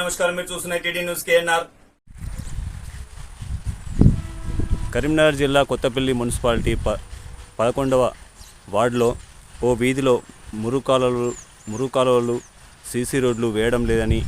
నమస్కారం, మీరు చూస్తున్న టీడీ న్యూస్ కేఎన్ఆర్. కరీంనగర్ జిల్లా కొత్తపల్లి మున్సిపాలిటీ 11వ వార్డులో ఓ వీధిలో మురుకాలువలు సీసీ రోడ్లు వేయడం లేదని,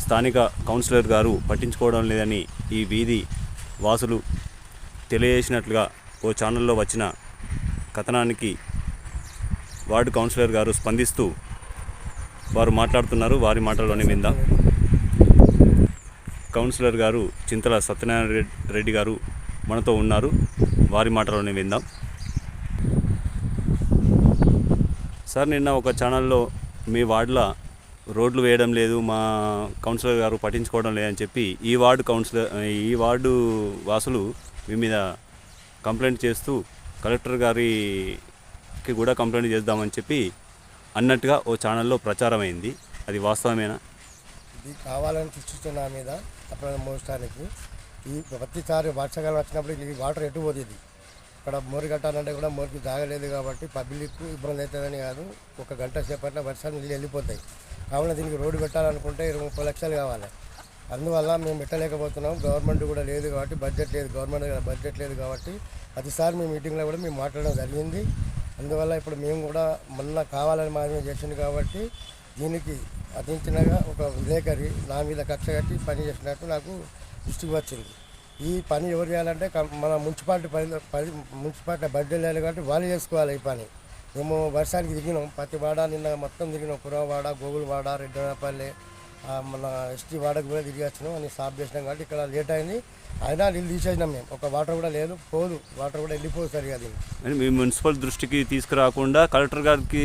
స్థానిక కౌన్సిలర్ గారు పట్టించుకోవడం లేదని ఈ వీధి వాసులు తెలియజేసినట్లుగా ఓ ఛానల్లో వచ్చిన కథనానికి వార్డు కౌన్సిలర్ గారు స్పందిస్తూ వారు మాట్లాడుతున్నారు. వారి మాటల్లోనే విందాం. కౌన్సిలర్ గారు చింతల సత్యనారాయణ రెడ్డి గారు మనతో ఉన్నారు. వారి మాటలోనే విందాం. సార్, నిన్న ఒక ఛానల్లో మీ వార్డులో రోడ్లు వేయడం లేదు, మా కౌన్సిలర్ గారు పట్టించుకోవడం లేదని చెప్పి ఈ వార్డు వాసులు మీ మీద కంప్లైంట్ చేస్తూ కలెక్టర్ గారికి కూడా కంప్లైంట్ చేద్దామని చెప్పి అన్నట్టుగా ఓ ఛానల్లో ప్రచారం అయింది. అది వాస్తవమేనా? ఇది కావాలని సృష్టిస్తున్న మీద అప్పుడు మోసడానికి ఈ ప్రతిసారి వర్షాకాలం వచ్చినప్పుడు ఈ వాటర్ ఎటు పోతుంది. ఇక్కడ మోరి కట్టాలంటే కూడా మోరికి జాగలేదు కాబట్టి పబ్లిక్ ఇబ్బంది అవుతుందని కాదు, ఒక గంట సేపట్లో వర్షాలు నీళ్ళు వెళ్ళిపోతాయి. కావున దీనికి రోడ్డు పెట్టాలనుకుంటే 20-30 లక్షలు కావాలి. అందువల్ల మేము పెట్టలేకపోతున్నాం. గవర్నమెంట్ కూడా లేదు కాబట్టి బడ్జెట్ లేదు, గవర్నమెంట్ బడ్జెట్ లేదు కాబట్టి ప్రతిసారి మీ మీటింగ్లో కూడా మేము మాట్లాడడం జరిగింది. అందువల్ల ఇప్పుడు మేము కూడా మొన్న కావాలని మాత్రమే చేసింది కాబట్టి దీనికి అధించినగా ఒక విలేకరి నా మీద కక్ష కట్టి పని చేసినట్టు నాకు దృష్టికి వచ్చింది. ఈ పని ఎవరు చేయాలంటే మన మున్సిపాలిటీ మున్సిపాలిటీ బడ్జెట్ లేదు కాబట్టి వాళ్ళు చేసుకోవాలి ఈ పని. మేము వర్షానికి దిగినాం, ప్రతి వాడ నిన్న మొత్తం దిగినాం. పురవాడ, గోగులవాడ, రెడ్డపల్లి, మన ఎస్టీ వాడకు కూడా తిరిగి వచ్చినాం అని స్టాప్ చేసినాం కాబట్టి ఇక్కడ లేట్ అయింది. అయినా నీళ్ళు తీసేసినాం మేము. ఒక వాటర్ కూడా లేదు, పోదు, వాటర్ కూడా వెళ్ళిపోదు సరిగా. దీన్ని మీ మున్సిపల్ దృష్టికి తీసుకురాకుండా కలెక్టర్ గారికి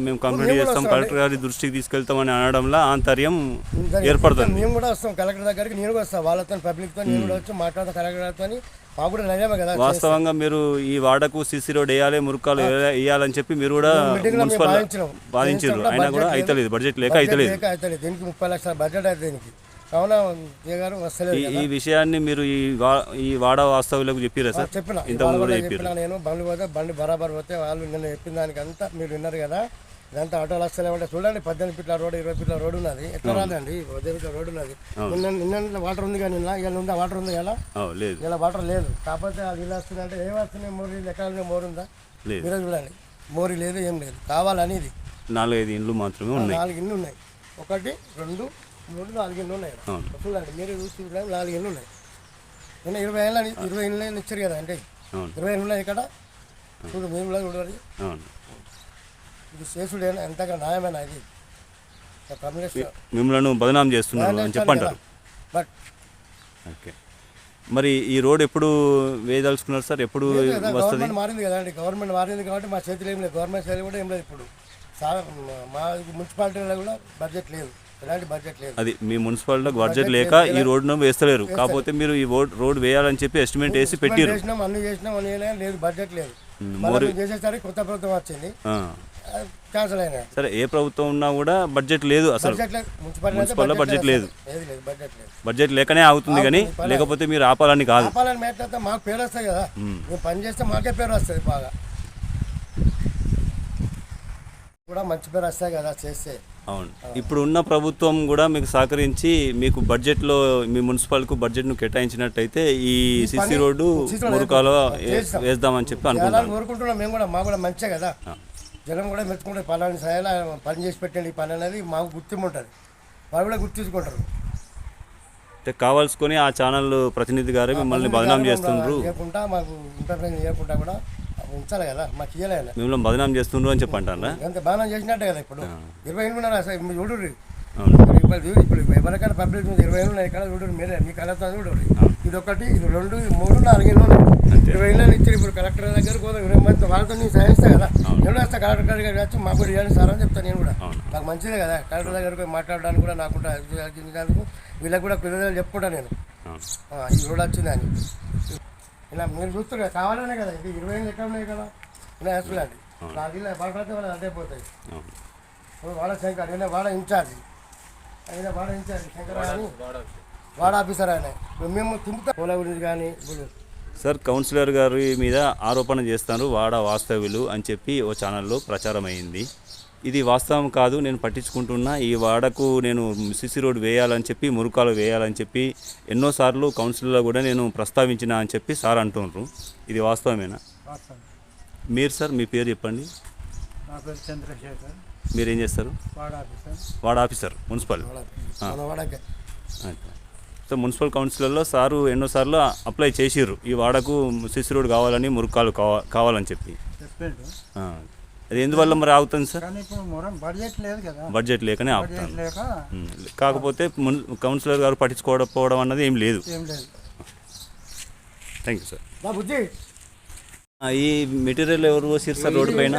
మేము కంప్లైంట్ చేస్తాం, కలెక్టర్ గారి దృష్టికి తీసుకెళ్తామని అనడంలో ఆంతర్యం ఏర్పడుతుంది. మేము కూడా వస్తాం కలెక్టర్ దగ్గరికి, నేను కూడా వస్తాను వాళ్ళతో, పబ్లిక్తో నేను కూడా వచ్చి మాట్లాడతాను కలెక్టర్ గారితో. మాకు కూడా నయమే కదా. వాస్తవంగా మీరు ఈ వాడకు సీసీ రోడ్ వేయాలి, మురుకాలు వేయాలని చెప్పి మీరు కూడా మున్సిపల్ బాధించారు, అయినా కూడా అయితలేదు, బడ్జెట్ లేక అయితలేదు. దీనికి 30 లక్షల బడ్జెట్ అయితే దీనికి. కావున గారు వస్తలేదు. ఈ విషయాన్ని మీరు ఈ వాడ వాస్తవులకు చెప్పారా సార్? చెప్పిన నేను బండ్లు పోతే బండి బరాబర్ పోతే వాళ్ళు నిన్న చెప్పిన దానికి అంతా మీరు విన్నారు కదా. ఇదంతా ఆటోలు వస్తలేమంటే చూడండి, 18 ఫీట్ల రోడ్డు, 20 ఫీట్ల రోడ్డు ఉన్నది. ఎట్లా రాదండి? 18 ఫీట్ల రోడ్డు ఉన్నది. నిన్న వాటర్ ఉంది కానీ ఇలా ఉందా? వాటర్ ఉంది కదా, ఇలా వాటర్ లేదు. కాకపోతే అది ఇలా వస్తుందంటే ఏం వస్తున్నాయి? మోరీ ఎక్కడ మోరు ఉందా? మీరే చూడండి, మోరీ లేదు, ఏం లేదు. కావాలని ఇది 4-5 ఇండ్లు మాత్రమే ఉన్నాయి. 4 ఇండ్లు ఉన్నాయి. 1, 2, 3, 4 ఇండ్లు ఉన్నాయి. చూడండి, మీరు చూసి 4 ఇండ్లు ఉన్నాయి. నిన్న 20 ఇండ్లు ఇచ్చారు కదా, అంటే 20 ఇండ్లు ఉన్నాయి ఇక్కడ. చూడు, మేము కూడా చూడాలి. ఇది చేసుడు ఎంతగా న్యాయమైన ఇది మిమ్మల్ని బదనాం చేస్తున్నారు అని చెప్పంటారు. బట్ ఓకే, మరి ఈ రోడ్ ఎప్పుడు వేయదలుచుకున్నారు సార్? ఎప్పుడు వస్తుంది? గవర్నమెంట్ మారింది కదండి, గవర్నమెంట్ మారింది కాబట్టి మా చేతిలో ఏం లేదు, గవర్నమెంట్ చేతిలో కూడా ఏం లేదు. ఇప్పుడు మా మున్సిపాలిటీలో కూడా బడ్జెట్ లేదు, ఎలాంటి బడ్జెట్ లేదు. అది మీ మున్సిపాలిటీలో బడ్జెట్ లేక ఈ రోడ్ను వేస్తలేరు. కాకపోతే మీరు ఈ రోడ్ వేయాలని చెప్పి ఎస్టిమేట్ వేసి పెట్టారు. అన్ని చేసినాం, అన్ని లేదు, బడ్జెట్ లేదు. చేసేసరికి కొత్త ప్రభుత్వం వచ్చింది, క్యాన్సిల్ అయినా. సరే, ఏ ప్రభుత్వం ఉన్నా కూడా బడ్జెట్ లేదు, అసలు మున్సిపాలిటీలో బడ్జెట్ లేదు. బడ్జెట్ లేకనే అవుతుంది, కానీ లేకపోతే మీరు ఆపాలని కాదు. ఆపాలని మేట మాకు పేరు వస్తాయి కదా, మేము పని చేస్తే మాకే పేరు వస్తుంది, బాగా కూడా మంచి పేరు వస్తాయి కదా చేస్తే. అవును, ఇప్పుడు ఉన్న ప్రభుత్వం కూడా మీకు సహకరించి మీకు బడ్జెట్లో మీ మున్సిపాలిటీకు బడ్జెట్ను కేటాయించినట్టయితే ఈ సిసి రోడ్డు మురుకాలో వేద్దామని చెప్పి అనుకుంటున్నాం. కోరుకుంటున్నాం మేము కూడా. మాకు కూడా మంచిగా కదా, జనం కూడా మెచ్చుకుంటే పలాని సాయాల పని చేసి పెట్టండి ఈ పని అనేది మాకు గుర్తింపు ఉంటుంది, వాళ్ళు కూడా గుర్తించుకుంటారు. అంటే కావాల్సుకొని ఆ ఛానల్ ప్రతినిధి గారు మిమ్మల్ని బదనాం చేస్తుండ్రు, మాకు ఇంటర్వ్యూ చేయకుండా కూడా ఉంచాలి కదా, మాకు ఇయ్యలేదు. మిమ్మల్ని బదనాం చేస్తుండ్రు అని చెప్పంటారా? అంత బదనాం చేసినట్టే కదా. ఇప్పుడు 20 ఏళ్ళు ఉన్నారు చూడు, ఇప్పుడు ఎవరికైనా పబ్లిక్ 20 ఏళ్ళు ఉన్నాయి ఇక్కడ చూడు, మీరే మీ కళతో చూడు. ఇది 1, ఇది 2, ఇది 3, 4 ఏళ్ళు ఉన్నాయి. 20 ఏళ్ళు ఇచ్చారు. ఇప్పుడు కలెక్టర్ దగ్గర పోతే 20 మంది వాళ్ళతో నేను సహాయిస్తా కదా, నేను వస్తా కలెక్టర్ దగ్గరికి వచ్చి మాకు కూడా ఇవ్వాలి సార్ అని చెప్తాను. నేను కూడా నాకు మంచిదే కదా, కలెక్టర్ దగ్గరికి మాట్లాడడానికి కూడా నాకు వీళ్ళకి కూడా కృతజ్ఞతలు చెప్పుకుంటాను నేను, ఈ రోడ్ వచ్చిందని. ఇలా మీరు చూస్తున్నారు కావాలనే కదా, ఇది 20 ఏళ్ళు ఎక్కడ ఉన్నాయి కదా, ఇలా వేసుకోండి. 4 ఇళ్ళు పడితే వాళ్ళు అదే పోతాయి. వాడ శంకర్ అయినా వాడ ఇన్ఛార్జి, శంకర్ అని వాడ ఆఫీసర్ ఆయన. మేము తింపుతా పోల గురించి కానీ. సార్, కౌన్సిలర్ గారి మీద ఆరోపణ చేస్తారు వాడ వాస్తవ్యులు అని చెప్పి ఓ ఛానల్లో ప్రచారం అయింది. ఇది వాస్తవం కాదు, నేను పట్టించుకుంటున్నా. ఈ వాడకు నేను సిసి రోడ్ వేయాలని చెప్పి, మురుకాలు వేయాలని చెప్పి ఎన్నోసార్లు కౌన్సిల్లో కూడా నేను ప్రస్తావించిన అని చెప్పి సార్ అంటున్నారు. ఇది వాస్తవమేనా? వాస్తవం. మీరు సార్ మీ పేరు చెప్పండి. నా పేరు చంద్రశేఖర్, మీరేం చేస్తారు? Ward officer. Ward officer municipal. మన వాడకే సో మున్సిపల్ కౌన్సిలర్లో సారు ఎన్నోసార్లు అప్లై చేసిర్రు ఈ వాడకు సిసి రోడ్ కావాలని, మురుకాలు కావాలని చెప్పి. చెప్పిండు, అది ఎందువల్ల మరి ఆగుతుంది సార్? కానీ ఇప్పుడు బడ్జెట్ లేదు కదా, బడ్జెట్ లేకనే బడ్జెట్ ఆగుతాను. లేక కాకపోతే కౌన్సిలర్ గారు పట్టించుకోకపోవడం అన్నది ఏం లేదు. ఏం లేదు. Thank you sir. బుజ్జి ఈ మెటీరియల్ ఎవరు పోసారు సార్ రోడ్డు పైన?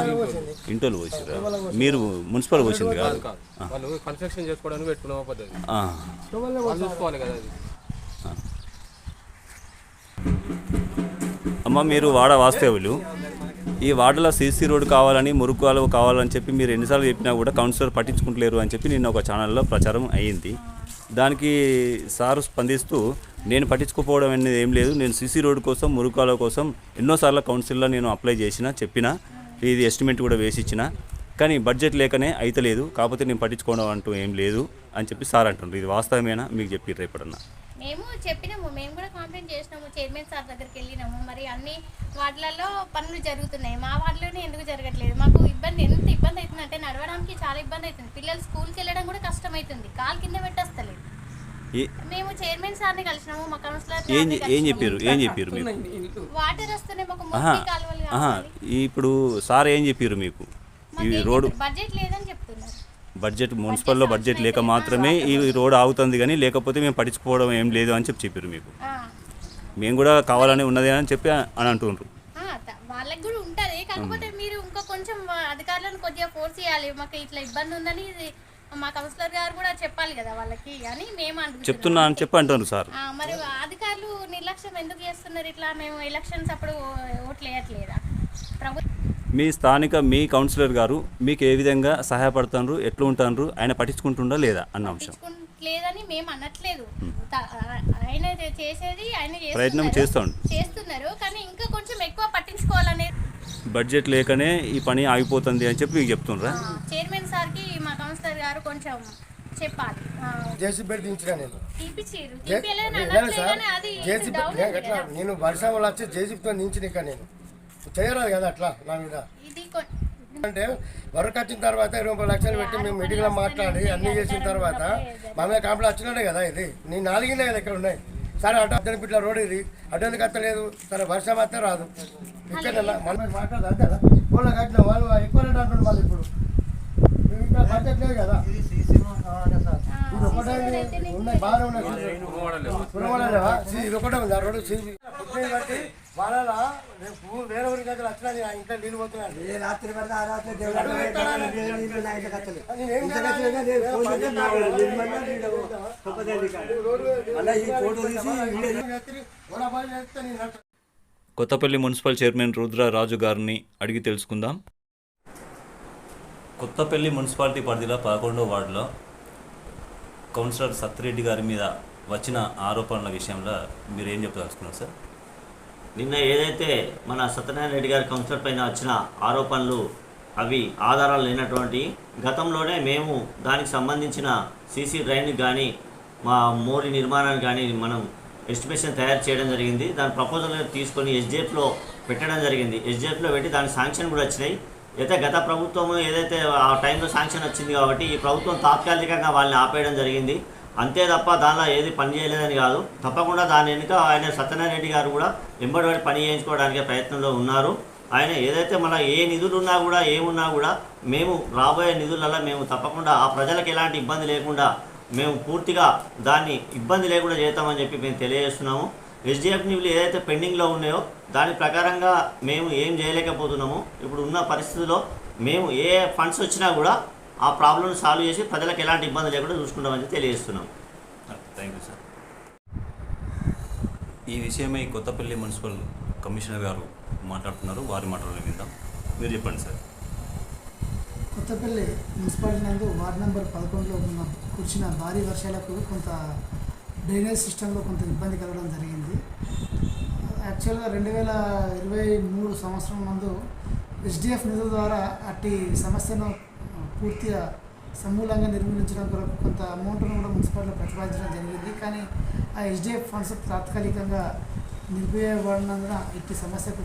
ఇంటోళ్ళు పోసారు. మీరు మున్సిపల్ పోసింది కాదు? వాళ్ళు కన్స్ట్రక్షన్ చేసుకోవడానికి పెట్టుకున్న పద్ధతి వాళ్ళు చూసుకోవాలి కదా అది. అమ్మ మీరు వాడ వాస్తవులు, ఈ వార్డులో సీసీ రోడ్డు కావాలని, మురుకాలు కావాలని చెప్పి మీరు ఎన్నిసార్లు చెప్పినా కూడా కౌన్సిలర్ పట్టించుకుంటలేరు అని చెప్పి నిన్న ఒక ఛానల్లో ప్రచారం అయ్యింది. దానికి సారు స్పందిస్తూ నేను పట్టించుకోకపోవడం అనేది ఏం లేదు, నేను సీసీ రోడ్డు కోసం, మురుకాల కోసం ఎన్నోసార్లు కౌన్సిల్లో నేను అప్లై చేసిన, చెప్పిన, ఇది ఎస్టిమేట్ కూడా వేసి ఇచ్చిన, కానీ బడ్జెట్ లేకనే అయితలేదు, కాకపోతే నేను పట్టించుకోవడం అంటూ ఏం లేదు అని చెప్పి సార్ అంటున్నారు. ఇది వాస్తవమేనా? మీకు చెప్పి రేపడన్నా మేము చెప్పినాము, మేము కూడా కంప్లైంట్ చేసినాము, చైర్మన్ సార్ దగ్గరికి వెళ్ళినాము. మరి అన్ని వార్డులలో పనులు జరుగుతున్నాయి, మా వార్డులోనే ఎందుకు జరగట్లేదు? మాకు ఇబ్బంది, ఎంత ఇబ్బంది అవుతుందంటే నడవడానికి చాలా ఇబ్బంది అవుతుంది. పిల్లలు స్కూల్కి వెళ్ళడం కూడా కష్టమవుతుంది, కాలు కింద పెట్టేస్తలేదు. మేము చైర్మన్ సార్ని కలిసినాము, మా కౌన్సిలర్ ఏం చెప్పారు మీకు? వాటర్ వస్తున్నాయి మాకు, మురికి కాలువలు కావాలి. ఇప్పుడు సార్ ఏం చెప్పారు మీకు? ఈ రోడ్డు బడ్జెట్ లేదని చెప్తున్నారు. బడ్జెట్ మున్సిపల్లో బడ్జెట్ లేక మాత్రమే ఈ రోడ్ ఆగుతుంది, కానీ లేకపోతే మేము పట్టించుకోవడం ఏం లేదు అని చెప్పారు మీకు. మేము కూడా కావాలని ఉన్నదే అని చెప్పి అని అంటున్నారు. వాళ్ళకి కూడా ఉంటుంది, కాకపోతే మీరు ఇంకా కొంచెం అధికారులను కొద్దిగా ఫోర్స్ చేయాలి. మాకు ఇట్లా ఇబ్బంది ఉందని మా కౌన్సిలర్ గారు కూడా చెప్పాలి కదా వాళ్ళకి అని మేము చెప్తున్నా అని చెప్పి అంటున్నారు సార్. మరి అధికారులు నిర్లక్ష్యం ఎందుకు చేస్తున్నారు ఇట్లా? మేము ఎలక్షన్స్ అప్పుడు ఓట్లు వేయట్లేదా? మీ స్థానిక మీ కౌన్సిలర్ గారు మీకు ఏ విధంగా సహాయపడుతున్నారు, ఎట్లా ఉంటారు, ఆయన పట్టించుకుంటుండా లేదా అన్న అంశం లేదని మేము అనట్లేదు. ఆయన చేసేది ఆయన ప్రయత్నం చేస్తున్నారు, కానీ ఇంకా కొంచెం ఎక్కువ పట్టించుకోవాలనే. బడ్జెట్ లేకనే ఈ పని ఆగిపోతుంది అని చెప్పి మీకు చెప్తున్నారా? చైర్మన్ సార్కి మా కౌన్సిలర్ గారు కొంచెం చెప్పాలి. జేసీబీ దించిన నేను వర్షంలో వచ్చి జేసీబీతో దించిన ఇక నేను చేయరాదు కదా అట్లా నా మీద. అంటే వర్క్ వచ్చిన తర్వాత 20 లక్షలు పెట్టి మేము మీటింగ్లో మాట్లాడి అన్నీ చేసిన తర్వాత మా మీద కాంప్లైంట్ వచ్చినట్టే కదా. ఇది నేను 4 కదా ఇక్కడ ఉన్నాయి. సరే అటు అద్దెని పిట్ల రోడ్ ఇది అడ్డెందుకు కట్టలేదు, సరే వర్షం వస్తే రాదు ఇక్కడ మన మీద మాట్లాడదు అంతే కదా. వాళ్ళు కట్టిన వాళ్ళు ఎక్కువ రేట్ అంటున్నారు. వాళ్ళు ఇప్పుడు ఇంకా బడ్జెట్ లేదు కదా. ఇది ఒకటే ఉన్నాయి, బాగానే ఉన్నాయి. ఇది ఒకటే ఉంది ఆ రోడ్డు బట్టి వాళ్ళ వేరే ఊరికి దగ్గర వచ్చినా ఇంకా నీళ్ళు పోతున్నాను. కొత్తపల్లి మున్సిపల్ చైర్మన్ రుద్ర రాజు గారిని అడిగి తెలుసుకుందాం. కొత్తపల్లి మున్సిపాలిటీ పరిధిలో 11వ వార్డులో కౌన్సిలర్ సత్తిరెడ్డి గారి మీద వచ్చిన ఆరోపణల విషయంలో మీరు ఏం చెప్పదలుచుకున్నారు సార్? నిన్న ఏదైతే మన సత్యనారాయణ రెడ్డి గారి కౌన్సిలర్ పైన వచ్చిన ఆరోపణలు అవి ఆధారాలు లేనటువంటి, గతంలోనే మేము దానికి సంబంధించిన సీసీ డ్రైన్కి కానీ మా మోరీ నిర్మాణానికి కానీ మనం ఎస్టిమేషన్ తయారు చేయడం జరిగింది. దాని ప్రపోజల్ తీసుకొని ఎస్డిఎఫ్లో పెట్టడం జరిగింది. ఎస్డిఎఫ్లో పెట్టి దాని శాంక్షన్ కూడా వచ్చినాయి. అయితే గత ప్రభుత్వం ఏదైతే ఆ టైంలో శాంక్షన్ వచ్చింది కాబట్టి ఈ ప్రభుత్వం తాత్కాలికంగా వాళ్ళని ఆపేయడం జరిగింది. అంతే తప్ప దానిలో ఏది పని చేయలేదని కాదు, తప్పకుండా దాని వెనుక ఆయన సత్యనారాయణ రెడ్డి గారు కూడా వెంబడి పని చేయించుకోవడానికి ప్రయత్నంలో ఉన్నారు. ఆయన ఏదైతే మన ఏ నిధులు ఉన్నా కూడా ఏమున్నా కూడా మేము రాబోయే నిధులలో మేము తప్పకుండా ఆ ప్రజలకు ఎలాంటి ఇబ్బంది లేకుండా మేము పూర్తిగా దాన్ని ఇబ్బంది లేకుండా చేస్తామని చెప్పి మేము తెలియజేస్తున్నాము. ఎస్డిఎఫ్ నిధులు ఏదైతే పెండింగ్లో ఉన్నాయో దాని ప్రకారంగా మేము ఏం చేయలేకపోతున్నాము. ఇప్పుడు ఉన్న పరిస్థితుల్లో మేము ఏ ఫండ్స్ వచ్చినా కూడా ఆ ప్రాబ్లమ్ని సాల్వ్ చేసి ప్రజలకు ఎలాంటి ఇబ్బంది లేకుండా చూసుకుంటామని తెలియజేస్తున్నాం. Thank you sir. ఈ విషయమై కొత్తపల్లి మున్సిపల్ కమిషనర్ గారు మాట్లాడుతున్నారు, వారి మాటలు విందాం. మీరు చెప్పండి సార్. కొత్తపల్లి మున్సిపాలిటీ నందు వార్డు నెంబర్ 11లో ఉన్న కురిసిన భారీ వర్షాలకు కొంత డ్రైనేజ్ సిస్టంలో కొంత ఇబ్బంది కలగడం జరిగింది. యాక్చువల్గా 2023 సంవత్సరం నందు ఎస్డిఎఫ్ నిధుల ద్వారా అట్టి సమస్యను పూర్తిగా సమూలంగా నిర్మూలించడం కొరకు కొంత అమౌంట్ను కూడా మున్సిపాలిటీలో ప్రతిపాదించడం జరిగింది. కానీ ఆ ఎస్డిఎఫ్ ఫండ్స్ తాత్కాలికంగా నిలిపివేయబడినందున ఇట్టి సమస్యకు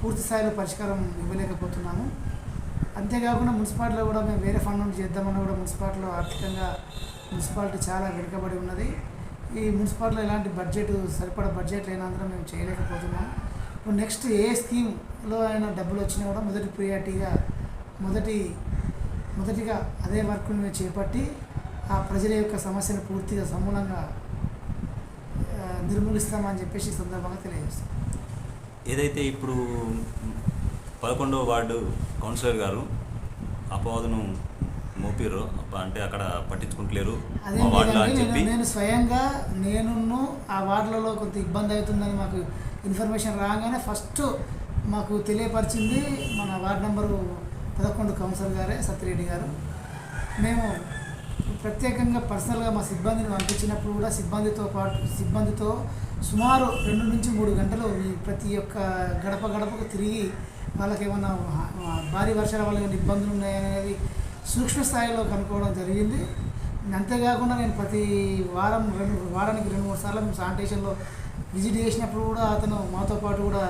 పూర్తి స్థాయిలో పరిష్కారం ఇవ్వలేకపోతున్నాము. అంతేకాకుండా మున్సిపాలిటీలో కూడా మేము వేరే ఫండ్ నుండి చేద్దామన్నా కూడా మున్సిపాలిటీలో ఆర్థికంగా మున్సిపాలిటీ చాలా వెనుకబడి ఉన్నది. ఈ మున్సిపాలిటీలో ఎలాంటి సరిపడా బడ్జెట్ లేనందున మేము చేయలేకపోతున్నాం. ఇప్పుడు నెక్స్ట్ ఏ స్కీమ్లో అయినా డబ్బులు వచ్చినా కూడా మొదటి ప్రియారిటీగా మొదటిగా అదే వర్క్ను మేము చేపట్టి ఆ ప్రజల యొక్క సమస్యను పూర్తిగా సమూలంగా నిర్మూలిస్తామని చెప్పేసి ఈ సందర్భంగా తెలియజేస్తాం. ఏదైతే ఇప్పుడు 11వ వార్డు కౌన్సిలర్ గారు అపవాదును మోపిర్రో అంటే అక్కడ పట్టించుకుంటలేరు మా వార్డులో అని చెప్పి నేను స్వయంగా ఆ వార్డులలో కొంత ఇబ్బంది అవుతుందని మాకు ఇన్ఫర్మేషన్ రాగానే ఫస్ట్ మాకు తెలియపరిచింది మన వార్డు నెంబరు 11 కౌన్సిలర్ గారే సత్యరెడ్డి గారు. మేము ప్రత్యేకంగా పర్సనల్గా మా సిబ్బందిని పంపించినప్పుడు కూడా సిబ్బందితో సుమారు 2 నుంచి 3 గంటలు ప్రతి ఒక్క గడపకు తిరిగి వాళ్ళకి ఏమన్నా భారీ వర్షాల వల్ల ఏమైనా ఇబ్బందులు ఉన్నాయనేది సూక్ష్మ స్థాయిలో కనుక్కోవడం జరిగింది. అంతేకాకుండా నేను ప్రతి వారానికి 2-3 సార్లు మేము శానిటేషన్లో విజిట్ చేసినప్పుడు కూడా అతను మాతో పాటు కూడా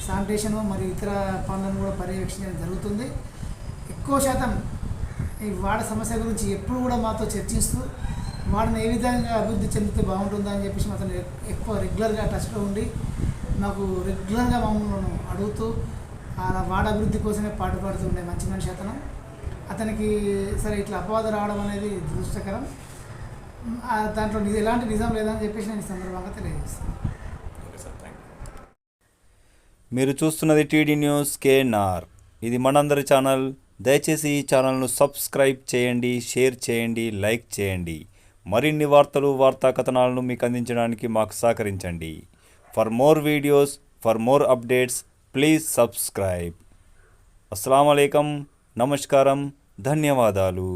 శానిటేషన్ మరియు ఇతర పనులను కూడా పర్యవేక్షించడం జరుగుతుంది. ఎక్కువ శాతం ఈ వార్డ్ సమస్య గురించి ఎప్పుడు కూడా మాతో చర్చిస్తూ వాడిని ఏ విధంగా అభివృద్ధి చెందితే బాగుంటుందా అని చెప్పేసి అతను ఎక్కువ రెగ్యులర్గా టచ్లో ఉండి మాకు రెగ్యులర్గా మమ్మల్ని అడుగుతూ ఆ వార్డ్ అభివృద్ధి కోసమే పాటుపడుతూ ఉండే మంచి మనిషి అతనికి సరే ఇట్లా అపవాదం రావడం అనేది దురదృష్టకరం. దాంట్లో ఎలాంటి నిజం లేదని చెప్పేసి నేను ఈ సందర్భంగా తెలియజేస్తాను. మీరు చూస్తున్నది టీడీ న్యూస్ కేఎన్ఆర్. ఇది మనందరి ఛానల్. దయచేసి ఈ ఛానల్ను సబ్స్క్రైబ్ చేయండి, షేర్ చేయండి, లైక్ చేయండి. మరిన్ని వార్తా కథనాలను మీకు అందించడానికి మాకు సహకరించండి. For more videos, for more updates please subscribe. అస్సలాము అలైకుం, నమస్కారం, ధన్యవాదాలు.